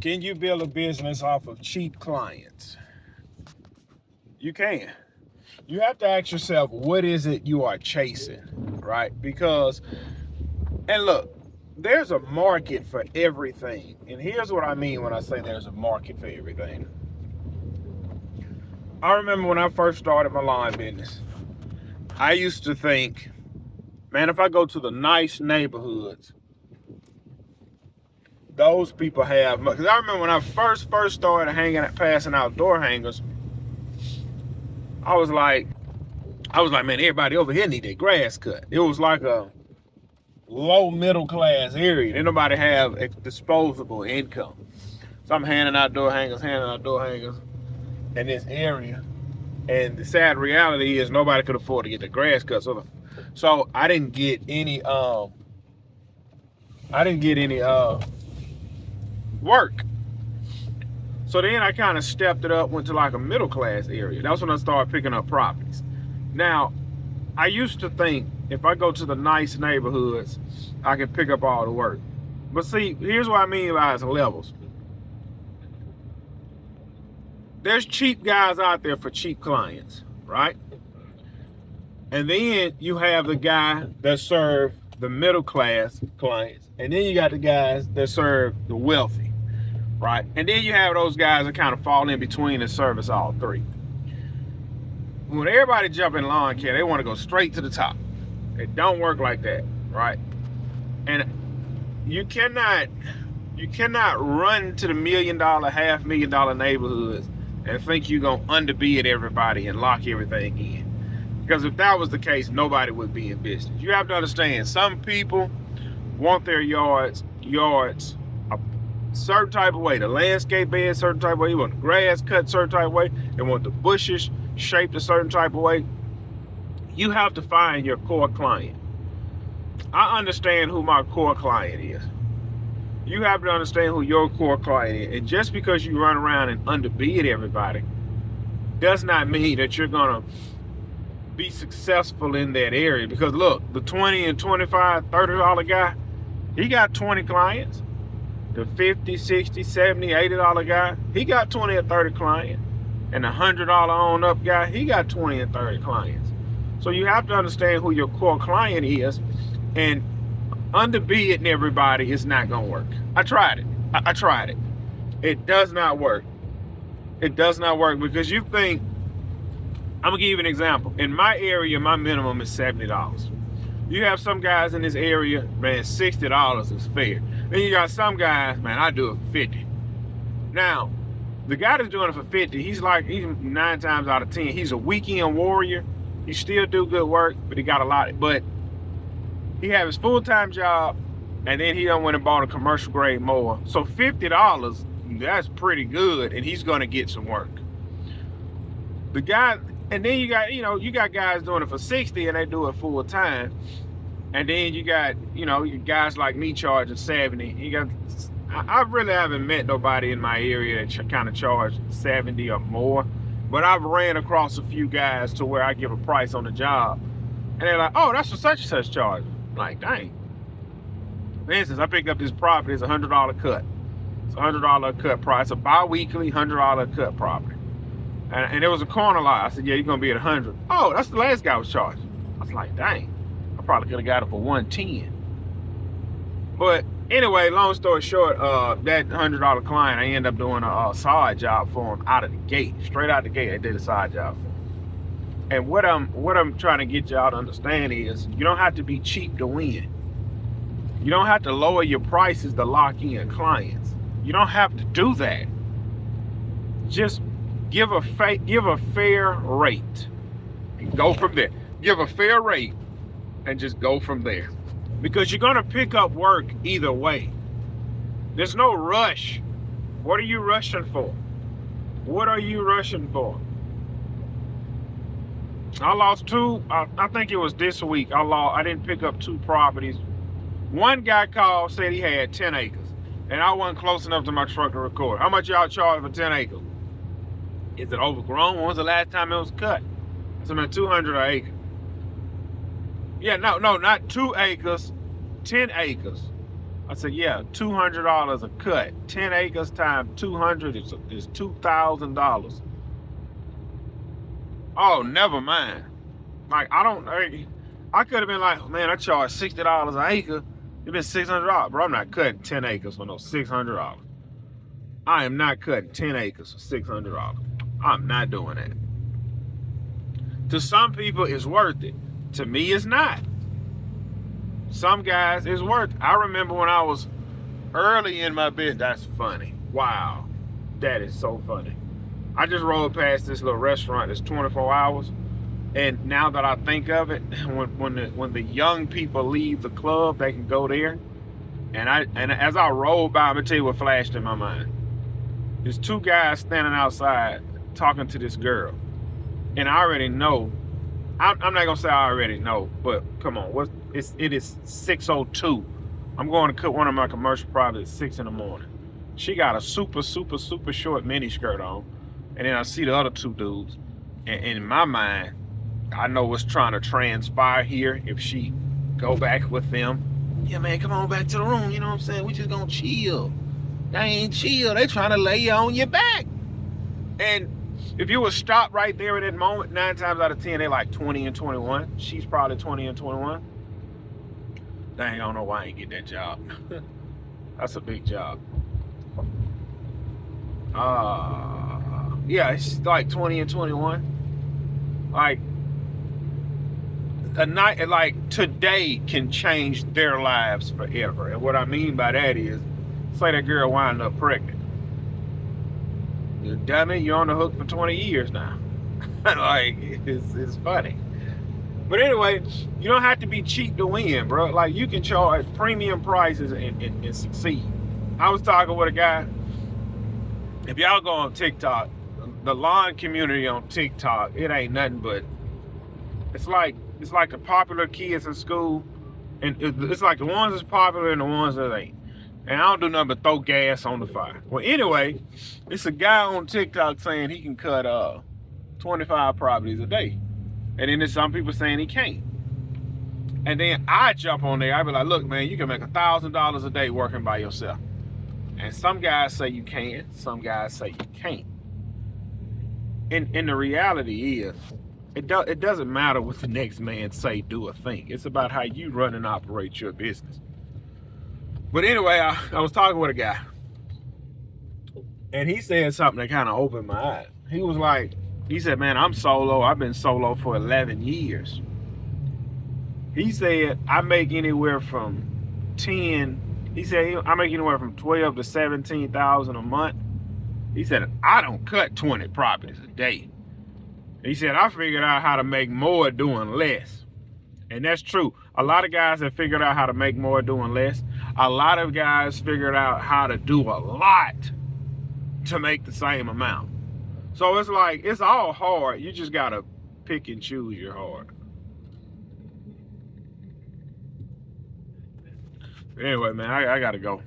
Can you build a business off of cheap clients? You can. You have to ask yourself, what is it you are chasing, right? Because, and look, there's a market for everything. And here's what I mean when I say there's a market for everything. I remember when I first started my lawn business, I used to think, man, if I go to the nice neighborhoods, those people have, because I remember when I first started passing out door hangers, I was like, man, everybody over here need their grass cut. It was like a low middle class area. Didn't nobody have disposable income. So I'm handing out door hangers in this area. And the sad reality is nobody could afford to get the grass cut. So I didn't get any work. So then I kind of stepped it up, went to like a middle class area. That's when I started picking up properties. Now, I used to think if I go to the nice neighborhoods, I can pick up all the work. But see, here's what I mean by its levels. There's cheap guys out there for cheap clients, right? And then you have the guy that serve the middle class clients. And then you got the guys that serve the wealthy, right? And then you have those guys that kind of fall in between and service all three. When everybody jump in lawn care, they want to go straight to the top. It don't work like that, right? And you cannot run to the $1 million, $500,000 neighborhoods and think you're going to underbid everybody and lock everything in. Because if that was the case, nobody would be in business. You have to understand, some people want their yards a certain type of way. The landscape bed certain type of way. You want the grass cut certain type of way. They want the bushes shaped a certain type of way. You have to find your core client. I understand who my core client is. You have to understand who your core client is. And just because you run around and underbid everybody does not mean that you're going to be successful in that area. Because look, the $20 and $25, $30 guy, he got 20 clients. The $50, $60, $70, $80 guy, he got 20 or 30 clients. And the $100 on up guy, he got 20 and 30 clients. So you have to understand who your core client is, and underbidding everybody is not gonna work. I tried it. I tried it. It does not work. It does not work because you think, I'm gonna give you an example. In my area, my minimum is $70. You have some guys in this area, man, $60 is fair. Then you got some guys, man, I do it for 50. Now, the guy that's doing it for 50, he's 9 times out of 10, he's a weekend warrior. He still do good work, but he got a lot. But he have his full-time job, and then he done went and bought a commercial grade mower. So $50, that's pretty good, and he's gonna get some work. The guy, and then you got guys doing it for 60 and they do it full time. And then you got, guys like me charging 70. I really haven't met nobody in my area that kind of charge 70 or more. But I've ran across a few guys to where I give a price on the job. And they're like, oh, that's for such and such charge. I'm like, dang. For instance, I picked up this property, it's a $100 cut. It's a $100 cut price, a bi-weekly $100 cut property. And there was a corner lot. I said, yeah, you're going to be at 100. Oh, that's the last guy was charging. I was like, dang. I probably could have got it for 110. But anyway, long story short, that $100 client, I ended up doing a side job for him out of the gate. Straight out the gate, I did a side job for him. And what I'm trying to get y'all to understand is you don't have to be cheap to win. You don't have to lower your prices to lock in clients. You don't have to do that. Just give a fair rate and go from there. Give a fair rate and just go from there. Because you're gonna pick up work either way. There's no rush. What are you rushing for? What are you rushing for? I lost two, I think it was this week. I didn't pick up 2 properties. One guy called, said he had 10 acres. And I wasn't close enough to my truck to record. How much y'all charge for 10 acres? Is it overgrown? When was the last time it was cut? It's about $200 an acre. Yeah, no, not 2 acres, 10 acres. I said, yeah, $200 a cut. 10 acres times 200 is $2,000. Oh, never mind. Like, I could have been like, man, I charge $60 an acre. It's been $600. Bro, I'm not cutting 10 acres for no $600. I am not cutting 10 acres for $600. I'm not doing that. To some people, it's worth it. To me, it's not. Some guys, it's worth it. I remember when I was early in my business. That's funny. Wow. That is so funny. I just rolled past this little restaurant that's 24 hours. And now that I think of it, when the young people leave the club, they can go there. And as I rolled by, I'm gonna tell you what flashed in my mind. There's two guys standing outside talking to this girl. And I already know, I'm not gonna say I already know, but come on, it is 6:02. I'm going to cut one of my commercial properties at 6 in the morning. She got a super, super, super short mini skirt on. And then I see the other two dudes. And in my mind, I know what's trying to transpire here if she go back with them. Yeah, man, come on back to the room. You know what I'm saying? We just gonna chill. They ain't chill. They trying to lay you on your back. And if you would stop right there at that moment, 9 times out of 10, they like 20 and 21. She's probably 20 and 21. Dang, I don't know why I ain't get that job. That's a big job. Yeah, it's like 20 and 21. Like, a night like today can change their lives forever. And what I mean by that is, say that girl wind up pregnant. You dummy, you're on the hook for 20 years now. Like, it's funny. But anyway, you don't have to be cheap to win, bro. Like, you can charge premium prices and succeed. I was talking with a guy. If y'all go on TikTok, the lawn community on TikTok, it ain't nothing but, it's like the popular kids in school, and it's like the ones that's popular and the ones that ain't. And I don't do nothing but throw gas on the fire. Well, anyway, it's a guy on TikTok saying he can cut 25 properties a day. And then there's some people saying he can't. And then I jump on there, I be like, look, man, you can make $1,000 a day working by yourself. And some guys say you can, some guys say you can't. And the reality is, it doesn't matter what the next man say, do, or think. It's about how you run and operate your business. But anyway, I was talking with a guy, and he said something that kind of opened my eyes. He said, man, I'm solo. I've been solo for 11 years. He said, I make anywhere from 10, he said, I make anywhere from 12 to 17,000 a month. He said, I don't cut 20 properties a day. He said, I figured out how to make more doing less. And that's true. A lot of guys have figured out how to make more doing less. A lot of guys figured out how to do a lot to make the same amount. So it's like, it's all hard. You just got to pick and choose your hard. But anyway, man, I got to go.